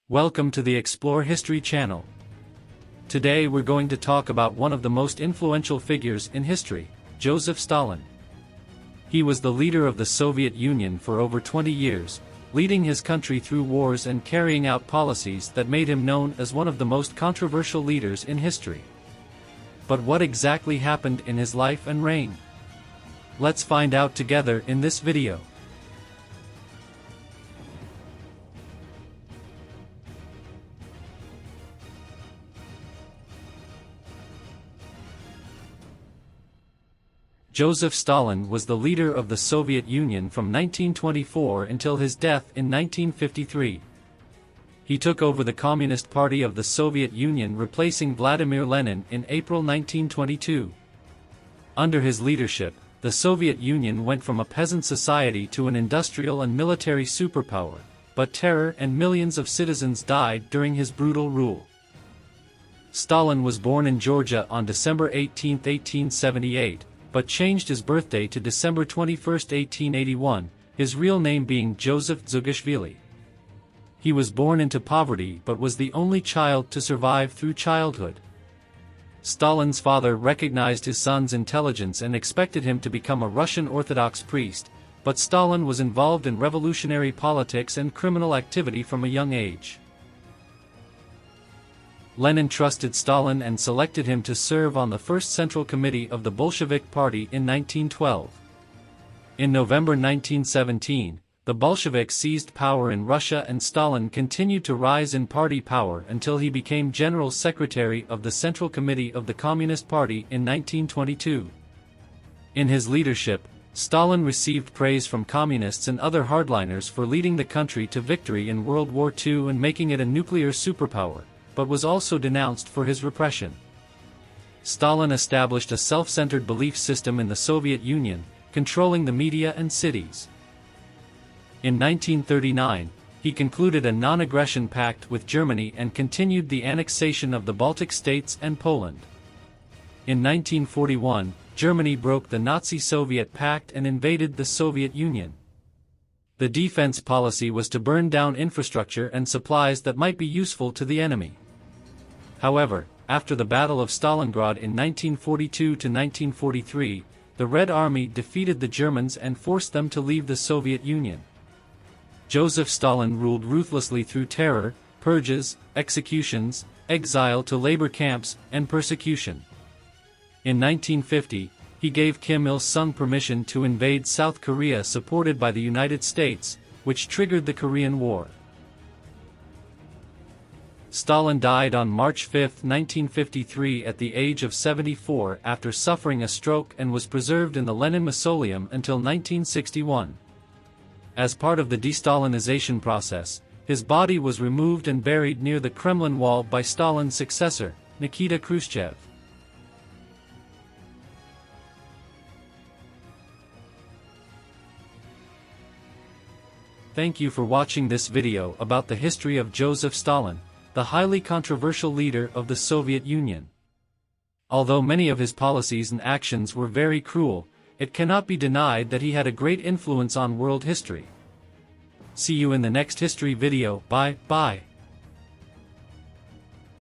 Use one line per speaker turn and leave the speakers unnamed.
Welcome to the Explore History channel. Today we're going to talk about one of the most influential figures in history, Joseph Stalin. He was the leader of the Soviet Union for over 20 years, leading his country through wars and carrying out policies that made him known as one of the most controversial leaders in history. But what exactly happened in his life and reign? Let's find out together in this video. Joseph Stalin was the leader of the Soviet Union from 1924 until his death in 1953. He took over the Communist Party of the Soviet Union, replacing Vladimir Lenin in April 1922. Under his leadership, the Soviet Union went from a peasant society to an industrial and military superpower, but terror and millions of citizens died during his brutal rule. Stalin was born in Georgia on December 18, 1878. But changed his birthday to December 21, 1881, his real name being Joseph Zugashvili. He was born into poverty but was the only child to survive through childhood. Stalin's father recognized his son's intelligence and expected him to become a Russian Orthodox priest, but Stalin was involved in revolutionary politics and criminal activity from a young age. Lenin trusted Stalin and selected him to serve on the First Central Committee of the Bolshevik Party in 1912. In November 1917, the Bolsheviks seized power in Russia and Stalin continued to rise in party power until he became General Secretary of the Central Committee of the Communist Party in 1922. In his leadership, Stalin received praise from communists and other hardliners for leading the country to victory in World War II and making it a nuclear superpower, but was also denounced for his repression. Stalin established a self-centered belief system in the Soviet Union, controlling the media and cities. In 1939, he concluded a non-aggression pact with Germany and continued the annexation of the Baltic states and Poland. In 1941, Germany broke the Nazi-Soviet pact and invaded the Soviet Union. The defense policy was to burn down infrastructure and supplies that might be useful to the enemy. However, after the Battle of Stalingrad in 1942 to 1943, the Red Army defeated the Germans and forced them to leave the Soviet Union. Joseph Stalin ruled ruthlessly through terror, purges, executions, exile to labor camps, and persecution. In 1950, he gave Kim Il-sung permission to invade South Korea, supported by the United States, which triggered the Korean War. Stalin died on March 5, 1953 at the age of 74 after suffering a stroke and was preserved in the Lenin Mausoleum until 1961. As part of the de-Stalinization process, his body was removed and buried near the Kremlin wall by Stalin's successor, Nikita Khrushchev. Thank you for watching this video about the history of Joseph Stalin, the highly controversial leader of the Soviet Union. Although many of his policies and actions were very cruel, it cannot be denied that he had a great influence on world history. See you in the next history video. Bye.